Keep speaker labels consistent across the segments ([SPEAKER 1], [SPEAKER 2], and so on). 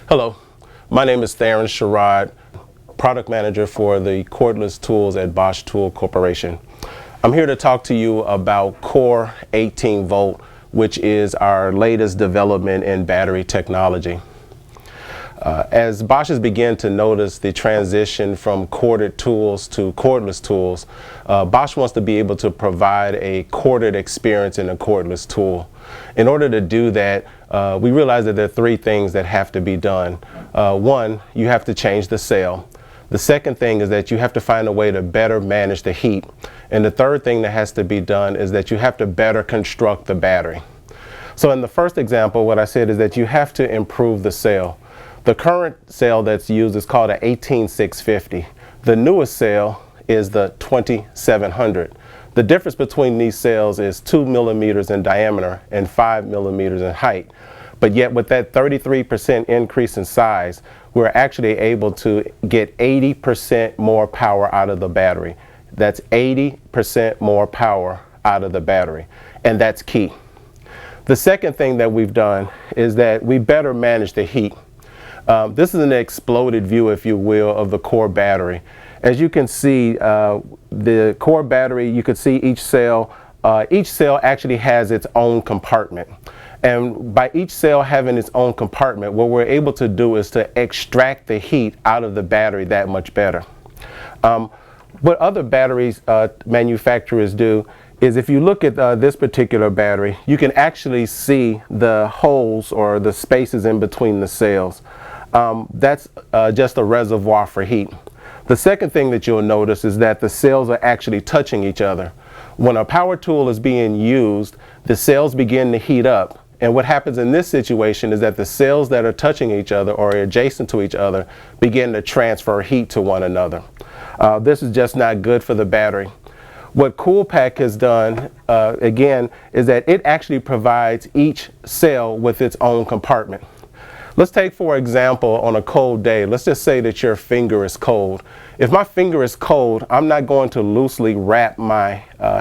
[SPEAKER 1] Hello, my name is Theron Sherrod, product manager for the cordless tools at Bosch Tool Corporation. I'm here to talk to you about CORE18V, which is our latest development in battery technology. As Bosch's begin to notice the transition from corded tools to cordless tools, Bosch wants to be able to provide a corded experience in a cordless tool. In order to do that, we realize that there are three things that have to be done. One, you have to change the cell. The second thing is that you have to find a way to better manage the heat. And the third thing that has to be done is that you have to better construct the battery. So in the first example, what I said is that you have to improve the cell. The current cell that's used is called an 18650. The newest cell is the 2700. The difference between these cells is 2 millimeters in diameter and 5 millimeters in height. But yet with that 33% increase in size, we're actually able to get 80% more power out of the battery. That's 80% more power out of the battery, and that's key. The second thing that we've done is that we better manage the heat. This is an exploded view, if you will, of the core battery. As you can see, the core battery, you can see each cell actually has its own compartment. And by each cell having its own compartment, what we're able to do is to extract the heat out of the battery that much better. What other batteries manufacturers do is, if you look at this particular battery, you can actually see the holes or the spaces in between the cells. That's just a reservoir for heat. The second thing that you'll notice is that the cells are actually touching each other. When a power tool is being used, the cells begin to heat up. And what happens in this situation is that the cells that are touching each other or adjacent to each other begin to transfer heat to one another. This is just not good for the battery. What CoolPak has done, again, is that it actually provides each cell with its own compartment. Let's take, for example, on a cold day, let's just say that your finger is cold. If my finger is cold, I'm not going to loosely wrap my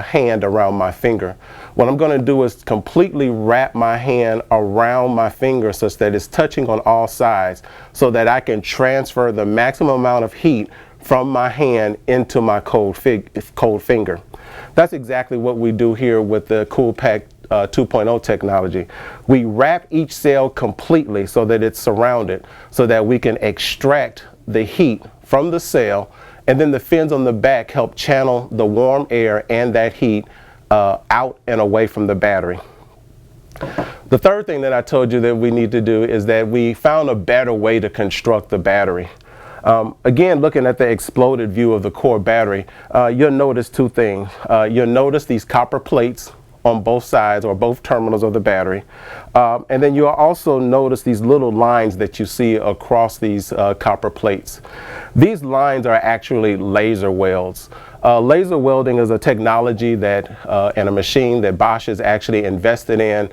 [SPEAKER 1] hand around my finger. What I'm going to do is completely wrap my hand around my finger such that it's touching on all sides so that I can transfer the maximum amount of heat from my hand into my cold finger. That's exactly what we do here with the CoolPak 2.0 technology. We wrap each cell completely so that it's surrounded, so that we can extract the heat from the cell, and then the fins on the back help channel the warm air and that heat out and away from the battery. The third thing that I told you that we need to do is that we found a better way to construct the battery. Again, looking at the exploded view of the core battery, you'll notice two things. You'll notice these copper plates on both sides or both terminals of the battery. And then you'll also notice these little lines that you see across these copper plates. These lines are actually laser welds. Laser welding is a technology that and a machine that Bosch has actually invested in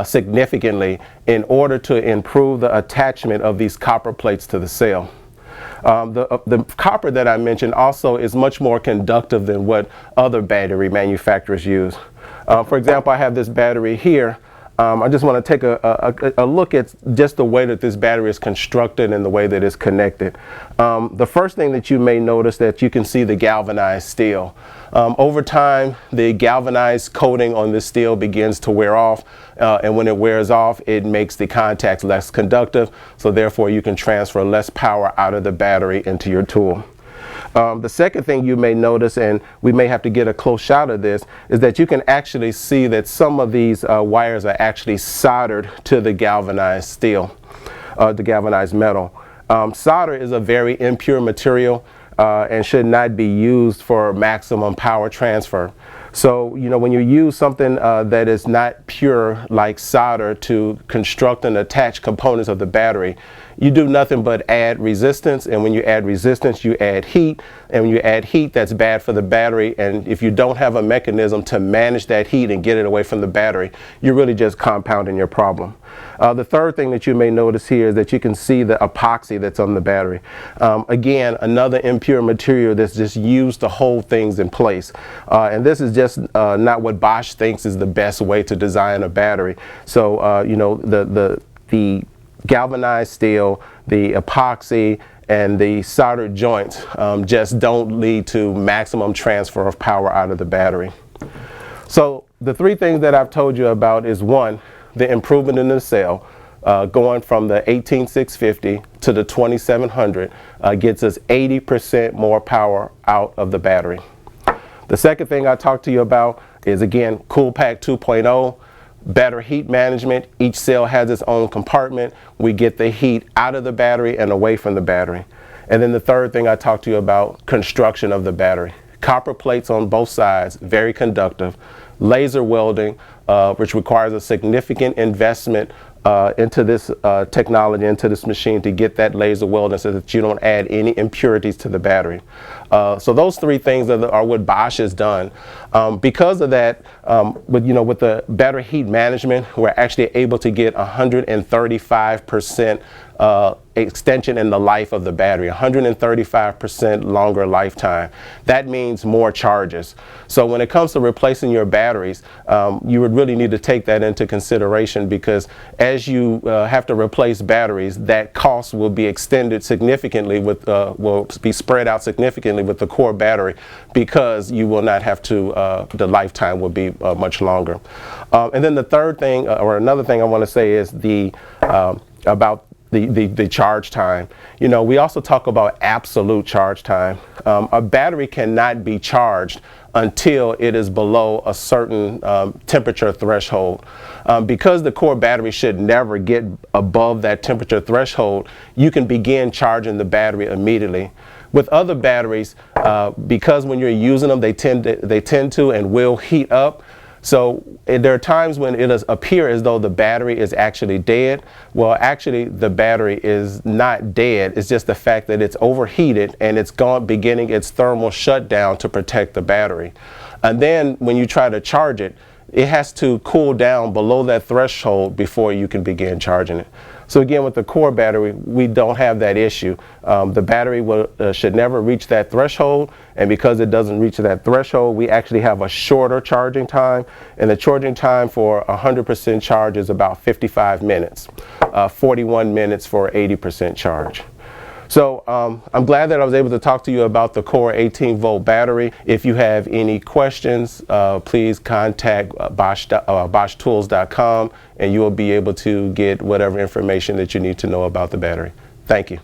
[SPEAKER 1] significantly in order to improve the attachment of these copper plates to the cell. The copper that I mentioned also is much more conductive than what other battery manufacturers use. For example, I have this battery here. I just want to take a look at just the way that this battery is constructed and the way that it's connected. The first thing that you may notice that you can see the galvanized steel. Over time, the galvanized coating on this steel begins to wear off, and when it wears off, it makes the contacts less conductive, so therefore you can transfer less power out of the battery into your tool. The second thing you may notice, and we may have to get a close shot of this, is that you can actually see that some of these wires are actually soldered to the galvanized steel, the galvanized metal. Solder is a very impure material and should not be used for maximum power transfer. So, you know, when you use something that is not pure like solder to construct and attach components of the battery, you do nothing but add resistance, and when you add resistance, you add heat, and when you add heat, that's bad for the battery, and if you don't have a mechanism to manage that heat and get it away from the battery, you're really just compounding your problem. The third thing that you may notice here is that you can see the epoxy that's on the battery. Again, another impure material that's just used to hold things in place. And this is just not what Bosch thinks is the best way to design a battery. So, you know, the galvanized steel, the epoxy, and the soldered joints just don't lead to maximum transfer of power out of the battery. So the three things that I've told you about is, one, the improvement in the cell, going from the 18650 to the 2700 gets us 80% more power out of the battery. The second thing I talked to you about is, again, CoolPak 2.0. Better heat management. Each cell has its own compartment. We get the heat out of the battery and away from the battery. And then the third thing I talked to you about, construction of the battery. Copper plates on both sides, very conductive. Laser welding, which requires a significant investment into this technology, into this machine, to get that laser welding so that you don't add any impurities to the battery. So those three things are what Bosch has done. Because of that, with the better heat management, we're actually able to get 135% extension in the life of the battery, 135% longer lifetime. That means more charges. So when it comes to replacing your batteries, you would really need to take that into consideration, because as you have to replace batteries, that cost will be extended significantly with, will be spread out significantly with the core battery, because you will not have to, the lifetime will be much longer. And then the third thing, or another thing I want to say, is about the charge time. We also talk about absolute charge time. A battery cannot be charged until it is below a certain temperature threshold. Because the core battery should never get above that temperature threshold, you can begin charging the battery immediately. With other batteries, because when you're using them, they tend to and will heat up. So there are times when it does appear as though the battery is actually dead. Well, actually the battery is not dead. It's just the fact that it's overheated and it's beginning its thermal shutdown to protect the battery. And then when you try to charge it, it has to cool down below that threshold before you can begin charging it. So again, with the core battery, we don't have that issue. The battery should never reach that threshold, and because it doesn't reach that threshold, we actually have a shorter charging time, and the charging time for 100% charge is about 55 minutes, 41 minutes for 80% charge. So I'm glad that I was able to talk to you about the Core 18-volt battery. If you have any questions, please contact BoschTools.com, and you will be able to get whatever information that you need to know about the battery. Thank you.